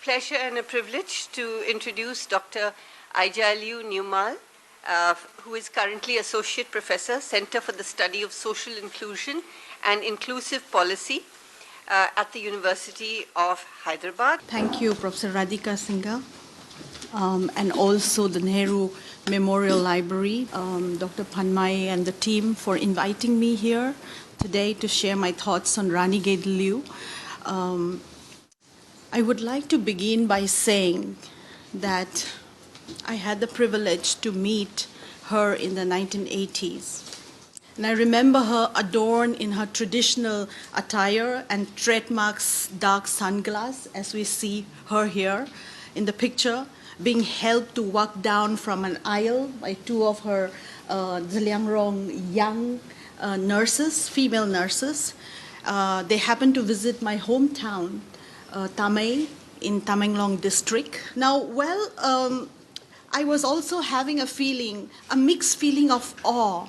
pleasure and a privilege to introduce Dr. Ajailiu Niumai, who is currently Associate Professor, Center for the Study of Social Inclusion and Inclusive Policy at the University of Hyderabad. Thank you, Professor Radhika Singha, and also the Nehru Memorial Library, Dr. Panmai and the team for inviting me here today to share my thoughts on Rani Gaidinliu. I would like to begin by saying that I had the privilege to meet her in the 1980s. And I remember her adorned in her traditional attire and trademarks dark sunglasses, as we see her here in the picture, being helped to walk down from an aisle by two of her Zaliangrong young nurses, female nurses. They happened to visit my hometown, Niumei, in Tamenglong district. Now, I was also having a mixed feeling of awe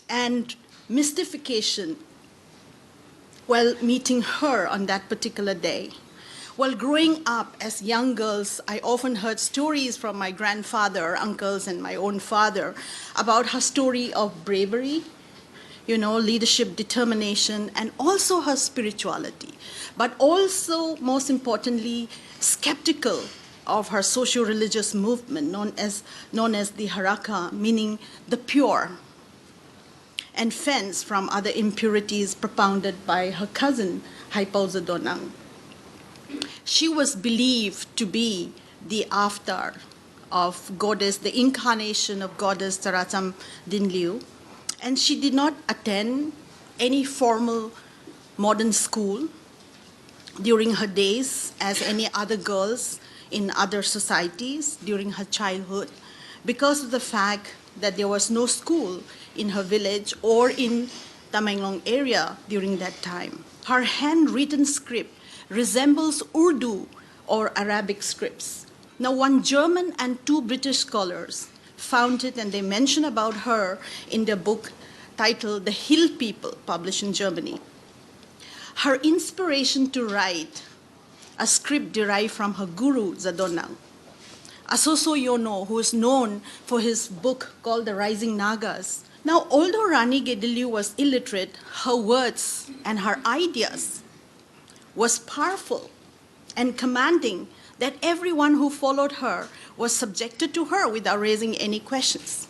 and mystification while meeting her on that particular day. While growing up as young girls, I often heard stories from my grandfather, uncles, and my own father about her story of bravery, leadership, determination, and also her spirituality, but also, most importantly, skeptical of her socio-religious movement known as the Haraka, meaning the pure, and fence from other impurities propounded by her cousin, Haipauza Donang. She was believed to be the avatar of goddess, the incarnation of goddess Rani Gaidinliu, and she did not attend any formal modern school during her days as any other girls in other societies during her childhood, because of the fact that there was no school in her village or in Tamenglong area during that time. Her handwritten script resembles Urdu or Arabic scripts. Now, one German and two British scholars found it, and they mention about her in their book titled The Hill People, published in Germany. Her inspiration to write a script derived from her guru, Zadonang. Asoso Yono, who is known for his book called The Rising Nagas. Now, although Rani Gaidinliu was illiterate, her words and her ideas was powerful and commanding that everyone who followed her was subjected to her without raising any questions.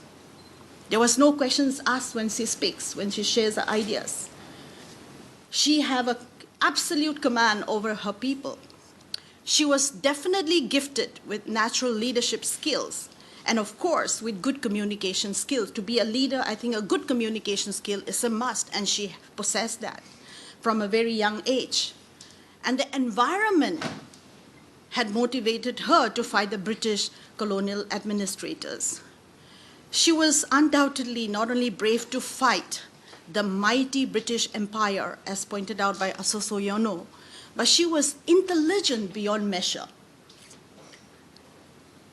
There was no questions asked when she speaks, when she shares her ideas. She had an absolute command over her people. She was definitely gifted with natural leadership skills and, of course, with good communication skills. To be a leader, I think a good communication skill is a must, and she possessed that from a very young age. And the environment had motivated her to fight the British colonial administrators. She was undoubtedly not only brave to fight the mighty British Empire, as pointed out by Asoso Yono, but she was intelligent beyond measure.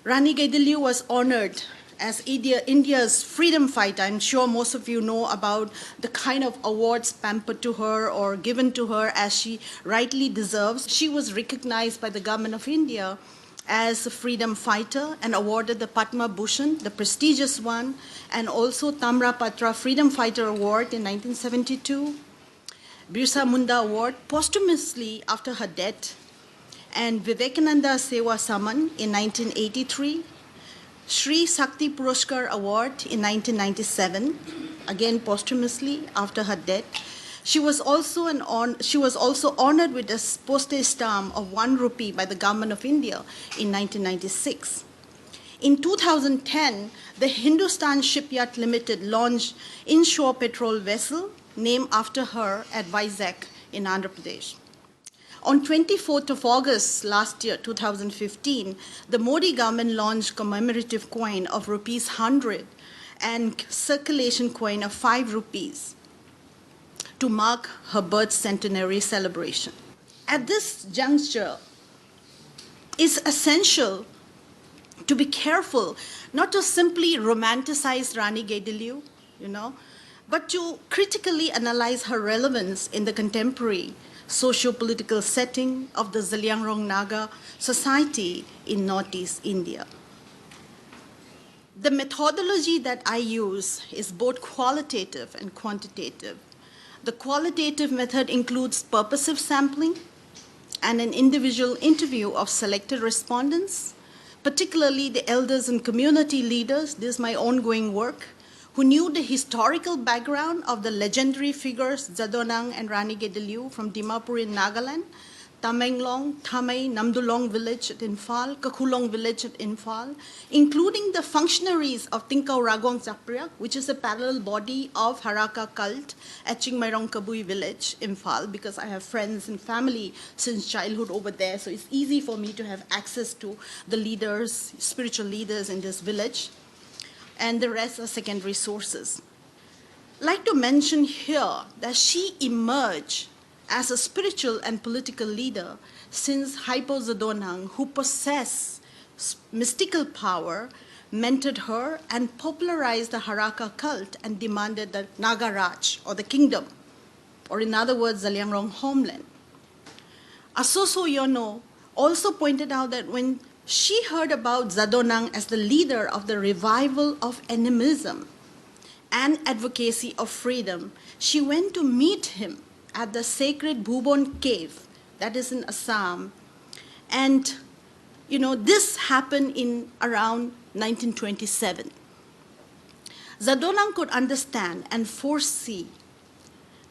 Rani Gaidinliu was honored as India's freedom fighter. I'm sure most of you know about the kind of awards pampered to her or given to her as she rightly deserves. She was recognized by the government of India as a freedom fighter and awarded the Padma Bhushan, the prestigious one, and also Tamra Patra Freedom Fighter Award in 1972, Birsa Munda Award posthumously after her death, and Vivekananda Sewa Saman in 1983, Shri Sakti Puruskar Award in 1997, again posthumously after her death. She was also honored with a postage stamp of 1 rupee by the government of India in 1996. In 2010, the Hindustan Shipyard Limited launched inshore patrol vessel named after her at Vizag in Andhra Pradesh. On 24th of August last year, 2015, the Modi government launched commemorative coin of rupees 100 and circulation coin of 5 rupees to mark her birth centenary celebration. At this juncture, it's essential to be careful not to simply romanticize Rani Gaidinliu, but to critically analyze her relevance in the contemporary socio-political setting of the Zaliangrong Naga society in Northeast India. The methodology that I use is both qualitative and quantitative. The qualitative method includes purposive sampling and an individual interview of selected respondents, particularly the elders and community leaders, this is my ongoing work, who knew the historical background of the legendary figures Zadonang and Rani Gaidinliu from Dimapur in Nagaland, Tamenglong, Thamei, Namdulong village at Imphal, Kakulong village at Imphal, including the functionaries of Tingkau Ragong Zapriak, which is a parallel body of Haraka cult at Chingmairong Kabui village, Imphal, because I have friends and family since childhood over there, so it's easy for me to have access to the leaders, spiritual leaders in this village, and the rest are secondary sources. I'd like to mention here that she emerged as a spiritual and political leader since Hypo Zadonang, who possessed mystical power, mentored her and popularized the Haraka cult and demanded the Nagaraj, or the kingdom, or in other words, Zaliangrong homeland. Asoso Yono also pointed out that when she heard about Zadonang as the leader of the revival of animism and advocacy of freedom, she went to meet him at the sacred Bhubon cave, that is in Assam. And, this happened in around 1927. Zadonang could understand and foresee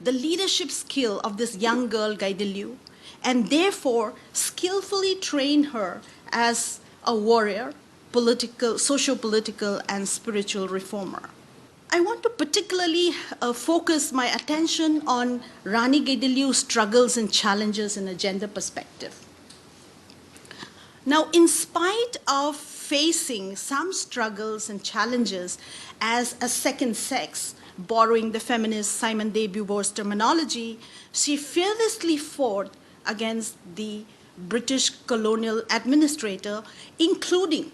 the leadership skill of this young girl, Gaidinliu, and therefore skillfully trained her as a warrior, political, socio-political, and spiritual reformer. I want to particularly focus my attention on Rani Gaidinliu's struggles and challenges in a gender perspective. Now, in spite of facing some struggles and challenges as a second sex, borrowing the feminist Simone de Beauvoir's terminology, she fearlessly fought against the British colonial administrator, including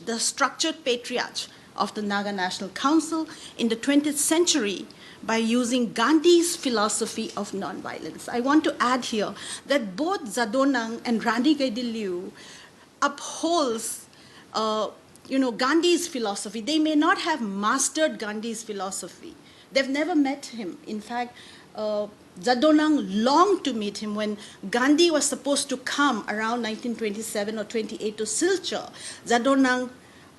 the structured patriarch of the Naga National Council in the 20th century by using Gandhi's philosophy of nonviolence. I want to add here that both Zadonang and Rani Gaidinliu upholds Gandhi's philosophy. They may not have mastered Gandhi's philosophy. They've never met him. In fact, Zadonang longed to meet him when Gandhi was supposed to come around 1927 or 28 to Silchar. Zadonang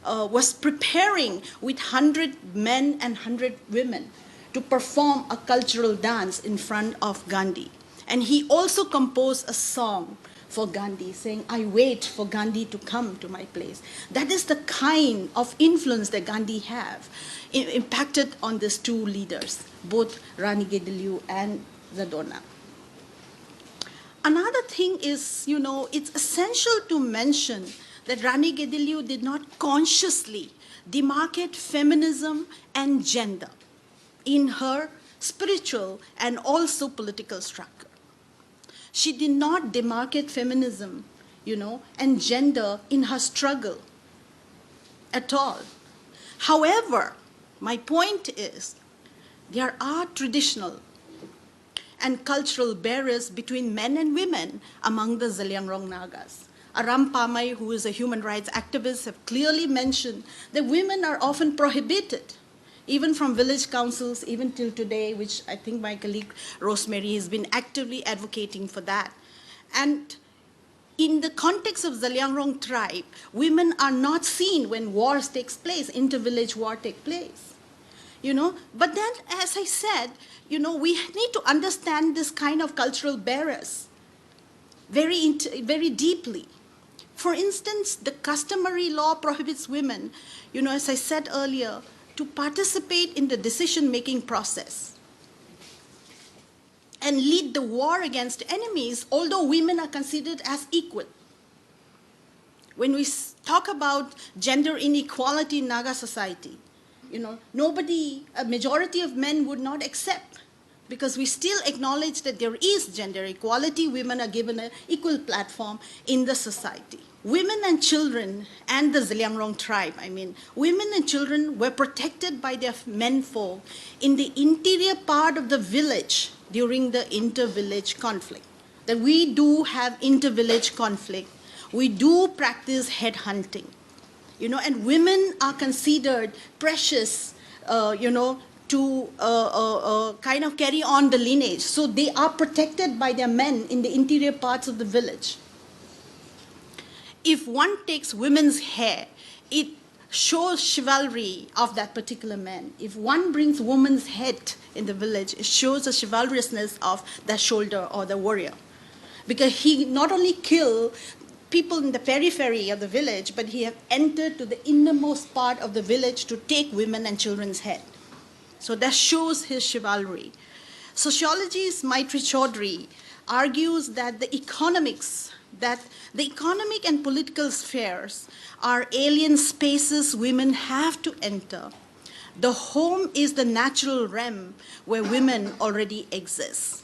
was preparing with 100 men and 100 women to perform a cultural dance in front of Gandhi. And he also composed a song for Gandhi, saying, I wait for Gandhi to come to my place. That is the kind of influence that Gandhi have impacted on these two leaders, both Rani Gaidinliu and Zadonang. Another thing is, it's essential to mention that Rani Gaidinliu did not consciously demarcate feminism and gender in her spiritual and also political structure. She did not demarcate feminism, and gender in her struggle at all. However, my point is, there are traditional and cultural barriers between men and women among the Zaliangrong Nagas. Aram Pamay, who is a human rights activist, have clearly mentioned that women are often prohibited, even from village councils, even till today, which I think my colleague Rosemary has been actively advocating for that. And in the context of Zaliangrong tribe, women are not seen when wars takes place, inter-village war take place. But then, as I said, we need to understand this kind of cultural barriers very deeply. For instance, the customary law prohibits women, as I said earlier, to participate in the decision-making process and lead the war against enemies, although women are considered as equal. When we talk about gender inequality in Naga society, a majority of men would not accept because we still acknowledge that there is gender equality. Women are given an equal platform in the society. Women and children and the Zeliangrong tribe, women and children were protected by their menfolk in the interior part of the village during the inter-village conflict. That we do have inter-village conflict. We do practice headhunting, and women are considered precious, to kind of carry on the lineage. So they are protected by their men in the interior parts of the village. If one takes women's hair, it shows chivalry of that particular man. If one brings woman's head in the village, it shows the chivalrousness of the soldier or the warrior. Because he not only killed people in the periphery of the village, but he have entered to the innermost part of the village to take women and children's head. So that shows his chivalry. Sociologist Maitri Chaudhary argues that the economic and political spheres are alien spaces women have to enter. The home is the natural realm where women already exist.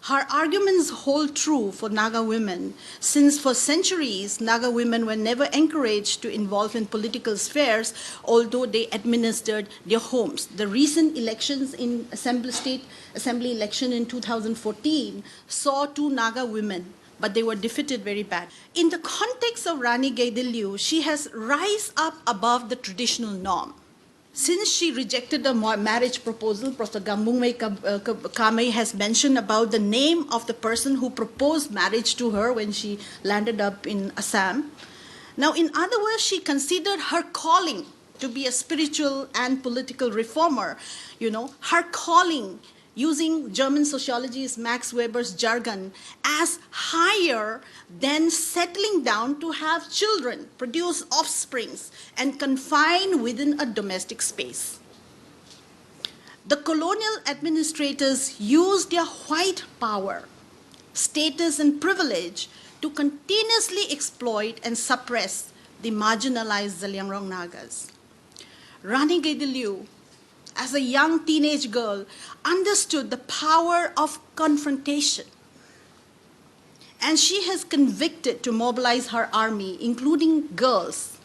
Her arguments hold true for Naga women, since for centuries, Naga women were never encouraged to involve in political spheres, although they administered their homes. The recent elections in State Assembly election in 2014 saw 2 Naga women, but they were defeated very bad. In the context of Rani Gaidinliu, she has rise up above the traditional norm. Since she rejected the marriage proposal, Professor Niumei Kamei has mentioned about the name of the person who proposed marriage to her when she landed up in Assam. Now, in other words, she considered her calling to be a spiritual and political reformer. Her calling, using German sociologist Max Weber's jargon, as higher than settling down to have children, produce offsprings, and confine within a domestic space. The colonial administrators used their white power, status, and privilege to continuously exploit and suppress the marginalized Zeliangrong Nagas. Rani Gaidinliu, as a young teenage girl, understood the power of confrontation. And she has convicted to mobilize her army, including girls,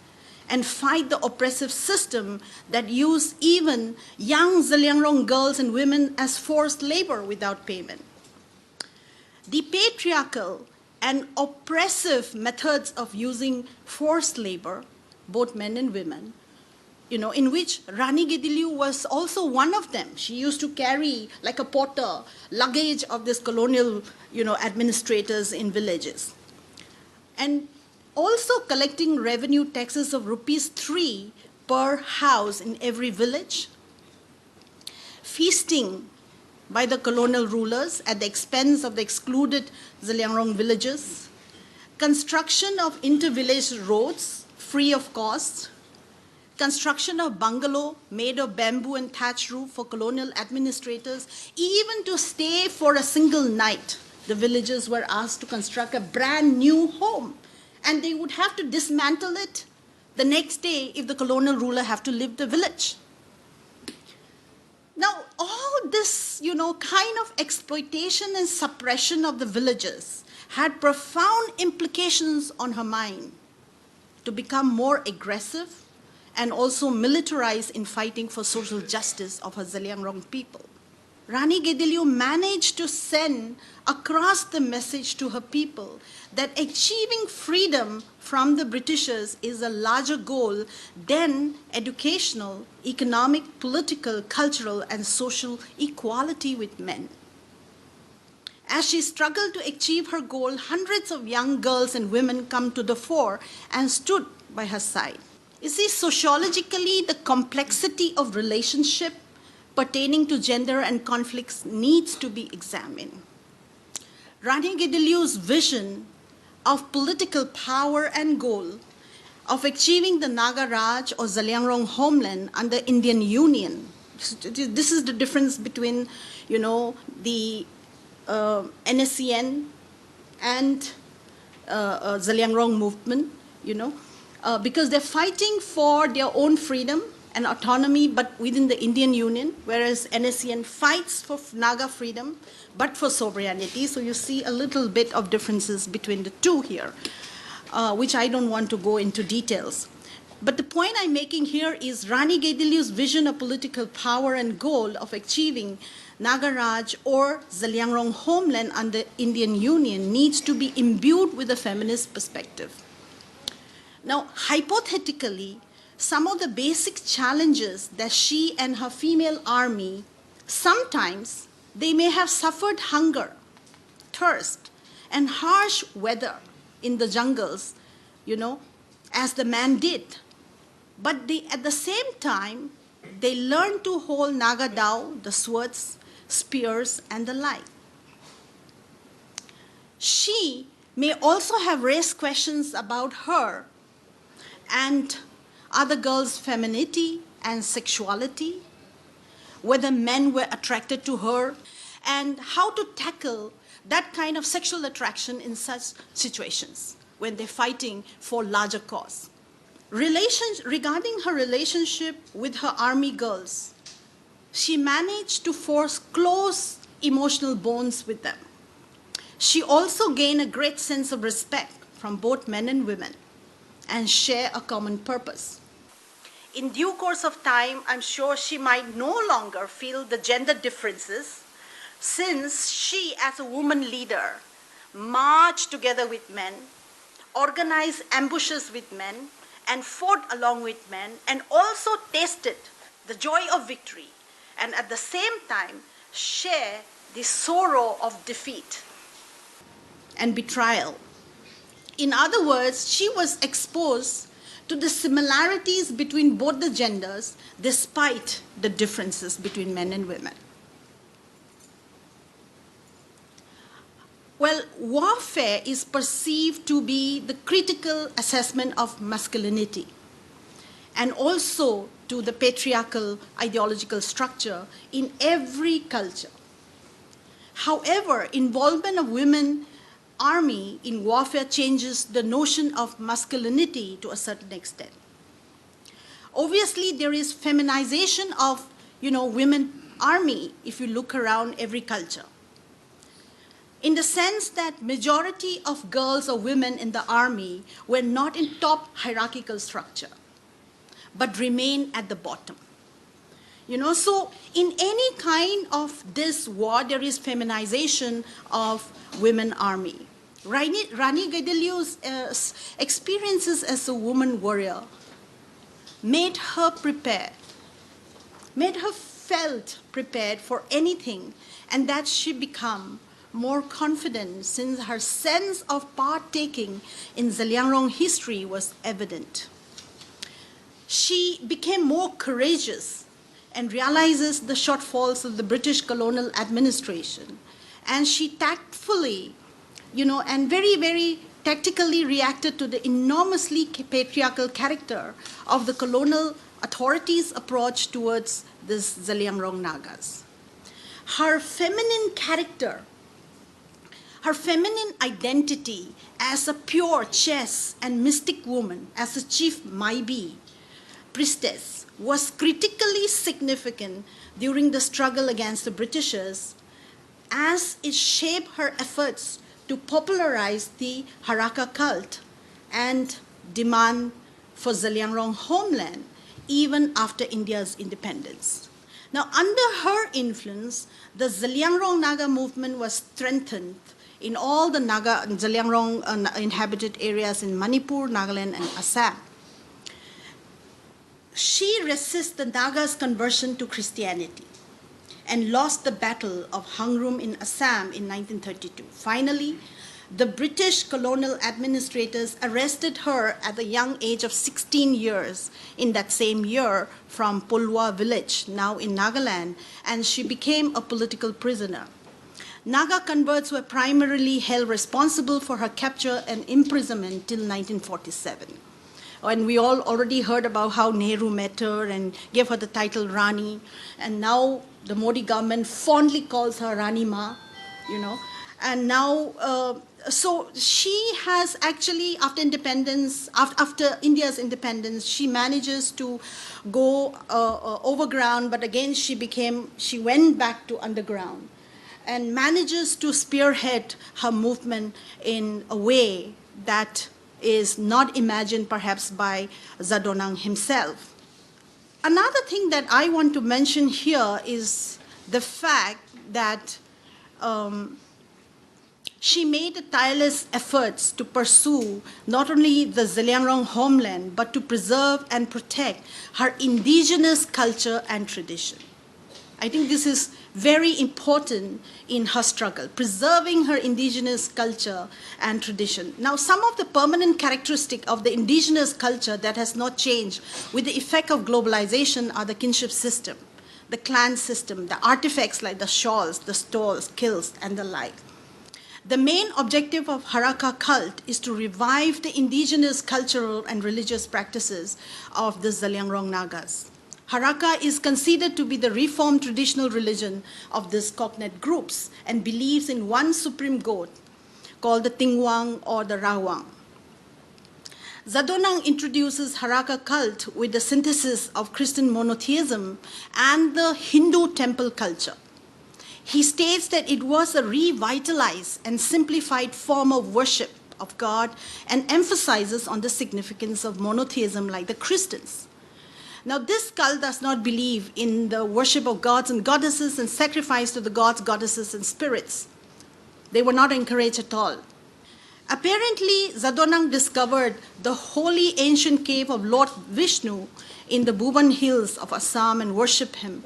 and fight the oppressive system that used even young Zeliangrong girls and women as forced labor without payment. The patriarchal and oppressive methods of using forced labor, both men and women, in which Rani Gaidinliu was also one of them. She used to carry, like a porter, luggage of this colonial, administrators in villages. And also collecting revenue taxes of ₹3 per house in every village. Feasting by the colonial rulers at the expense of the excluded Zeliangrong villages. Construction of inter-village roads free of cost. Construction of bungalow made of bamboo and thatch roof for colonial administrators, even to stay for a single night. The villagers were asked to construct a brand new home, and they would have to dismantle it the next day if the colonial ruler have to leave the village. Now, all this, kind of exploitation and suppression of the villagers had profound implications on her mind to become more aggressive and also militarized in fighting for social justice of her Zeliangrong people. Rani Gaidinliu managed to send across the message to her people that achieving freedom from the Britishers is a larger goal than educational, economic, political, cultural, and social equality with men. As she struggled to achieve her goal, hundreds of young girls and women come to the fore and stood by her side. You see, sociologically, the complexity of relationship pertaining to gender and conflicts needs to be examined. Rani Gaidinliu's vision of political power and goal of achieving the Naga Raj or Zeliangrong homeland under Indian Union. This is the difference between, the NSCN and Zeliangrong movement, because they're fighting for their own freedom, and autonomy, but within the Indian Union, whereas NSCN fights for Naga freedom, but for sovereignty. So you see a little bit of differences between the two here, which I don't want to go into details. But the point I'm making here is Rani Gaidinliu's vision of political power and goal of achieving Nagaraj or Zaliangrong homeland under Indian Union needs to be imbued with a feminist perspective. Now, hypothetically, some of the basic challenges that she and her female army, sometimes they may have suffered hunger, thirst, and harsh weather in the jungles, as the man did. But at the same time, they learned to hold Naga Dao, the swords, spears, and the like. She may also have raised questions about her and other girls' femininity and sexuality, whether men were attracted to her, and how to tackle that kind of sexual attraction in such situations when they're fighting for larger cause. Regarding her relationship with her army girls, she managed to force close emotional bonds with them. She also gained a great sense of respect from both men and women and share a common purpose. In due course of time, I'm sure she might no longer feel the gender differences, since she, as a woman leader, marched together with men, organized ambushes with men, and fought along with men, and also tasted the joy of victory, and at the same time share the sorrow of defeat and betrayal. In other words, she was exposed to the similarities between both the genders despite the differences between men and women. Well, warfare is perceived to be the critical assessment of masculinity and also to the patriarchal ideological structure in every culture. However, involvement of women army in warfare changes the notion of masculinity to a certain extent. Obviously, there is feminization of, women army if you look around every culture, in the sense that majority of girls or women in the army were not in top hierarchical structure, but remain at the bottom. So in any kind of this war, there is feminization of women army. Rani Gaidinliu's experiences as a woman warrior made her felt prepared for anything, and that she become more confident since her sense of partaking in Zaliangrong history was evident. She became more courageous and realizes the shortfalls of the British colonial administration. And she tactfully, and very, very tactically reacted to the enormously patriarchal character of the colonial authorities' approach towards this Zaliangrong Nagas. Her feminine character, her feminine identity as a pure chess and mystic woman, as a chief Maibi priestess, was critically significant during the struggle against the Britishers, as it shaped her efforts to popularize the Haraka cult and demand for Zaliangrong homeland even after India's independence. Now, under her influence, the Zaliangrong Naga movement was strengthened in all the Naga and Zaliangrong inhabited areas in Manipur, Nagaland, and Assam. She resisted the Nagas' conversion to Christianity and lost the Battle of Hangrum in Assam in 1932. Finally, the British colonial administrators arrested her at the young age of 16 years in that same year from Pulwa village, now in Nagaland, and she became a political prisoner. Naga converts were primarily held responsible for her capture and imprisonment till 1947. And we all already heard about how Nehru met her and gave her the title Rani, and now the Modi government fondly calls her Rani Ma, And now, so she has actually, after independence, after India's independence, she manages to go overground, but again she went back to underground and manages to spearhead her movement in a way that is not imagined perhaps by Zadonang himself. Another thing that I want to mention here is the fact that she made tireless efforts to pursue not only the Zeliangrong homeland, but to preserve and protect her indigenous culture and tradition. I think this is very important in her struggle, preserving her indigenous culture and tradition. Now, some of the permanent characteristics of the indigenous culture that has not changed with the effect of globalization are the kinship system, the clan system, the artifacts like the shawls, the stoles, kilts, and the like. The main objective of Haraka cult is to revive the indigenous cultural and religious practices of the Zeliangrong Nagas. Haraka is considered to be the reformed traditional religion of these cognate groups and believes in one supreme god called the Tingwang or the Rawang. Zadonang introduces Haraka cult with the synthesis of Christian monotheism and the Hindu temple culture. He states that it was a revitalized and simplified form of worship of God and emphasizes on the significance of monotheism like the Christians. Now, this cult does not believe in the worship of gods and goddesses and sacrifice to the gods, goddesses, and spirits. They were not encouraged at all. Apparently, Zadonang discovered the holy ancient cave of Lord Vishnu in the Bhuban hills of Assam and worshipped him.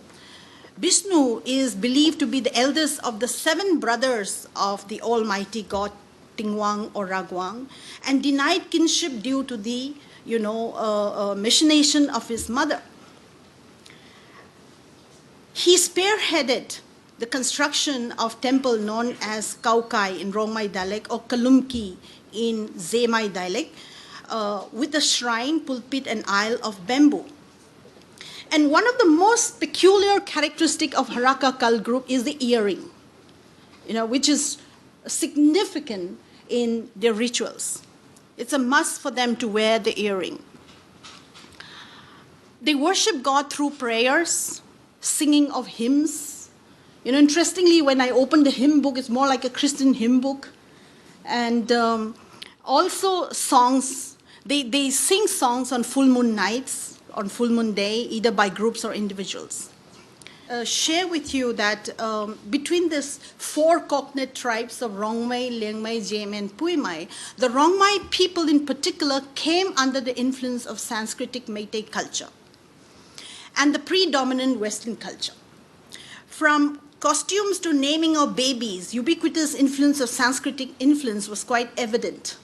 Vishnu is believed to be the eldest of the 7 brothers of the almighty god Tingwang or Ragwang and denied kinship due to the machination of his mother. He spearheaded the construction of temple known as Kaukai in Rongmai dialect or Kalumki in Zemai dialect with a shrine, pulpit, and aisle of bamboo. And one of the most peculiar characteristics of Haraka cult group is the earring, which is significant in their rituals. It's a must for them to wear the earring. They worship God through prayers, singing of hymns. Interestingly, when I opened the hymn book, it's more like a Christian hymn book. And also songs. They sing songs on full moon nights, on full moon day, either by groups or individuals. Share with you that between these 4 cognate tribes of Rongmei, Liangmai, Jeme, and Puimai, the Rongmai people in particular came under the influence of Sanskritic Meitei culture and the predominant Western culture. From costumes to naming of babies, ubiquitous influence of Sanskritic influence was quite evident.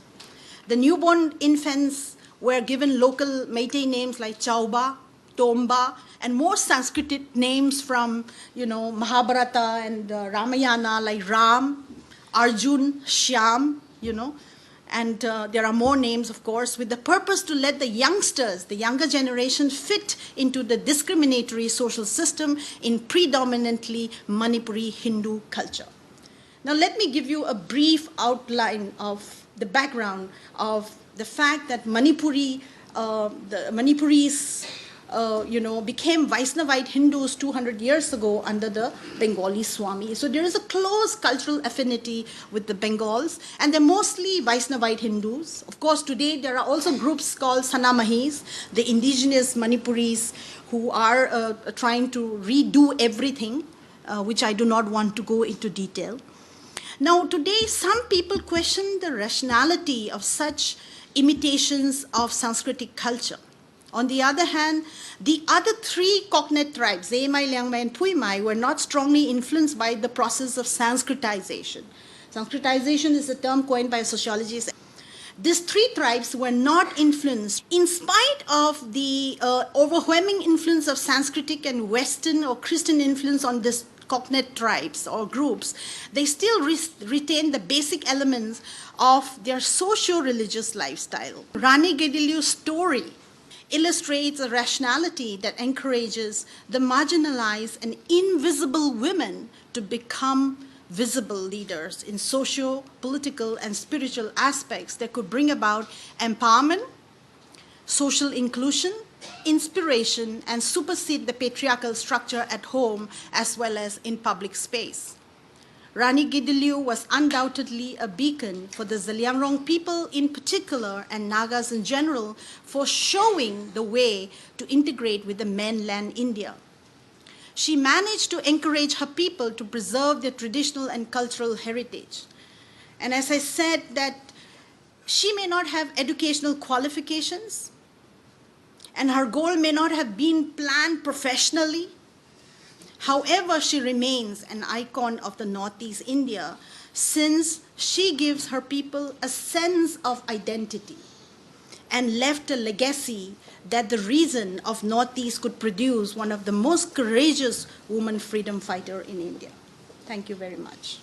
The newborn infants were given local Meitei names like Chauba, Tomba, and more Sanskrit names from, Mahabharata and Ramayana like Ram, Arjun, Shyam, and there are more names, of course, with the purpose to let the youngsters, the younger generation, fit into the discriminatory social system in predominantly Manipuri Hindu culture. Now, let me give you a brief outline of the background of the fact that Manipuris became Vaisnavite Hindus 200 years ago under the Bengali Swami. So there is a close cultural affinity with the Bengals, and they're mostly Vaisnavite Hindus. Of course, today there are also groups called Sanamahis, the indigenous Manipuris, who are trying to redo everything, which I do not want to go into detail. Now, today, some people question the rationality of such imitations of Sanskritic culture. On the other hand, the other 3 cognate tribes, Zemai, Liangmai, and Puimai, were not strongly influenced by the process of Sanskritization. Sanskritization is a term coined by sociologists. These 3 tribes were not influenced. In spite of the overwhelming influence of Sanskritic and Western or Christian influence on these cognate tribes or groups, they still retain the basic elements of their socio-religious lifestyle. Rani Gaidinliu's story illustrates a rationality that encourages the marginalized and invisible women to become visible leaders in socio, political, and spiritual aspects that could bring about empowerment, social inclusion, inspiration, and supersede the patriarchal structure at home as well as in public space. Rani Gaidinliu was undoubtedly a beacon for the Zaliangrong people in particular and Nagas in general for showing the way to integrate with the mainland India. She managed to encourage her people to preserve their traditional and cultural heritage. And as I said, that she may not have educational qualifications, and her goal may not have been planned professionally. However, she remains an icon of the Northeast India since she gives her people a sense of identity and left a legacy that the region of Northeast could produce one of the most courageous women freedom fighter in India. Thank you very much.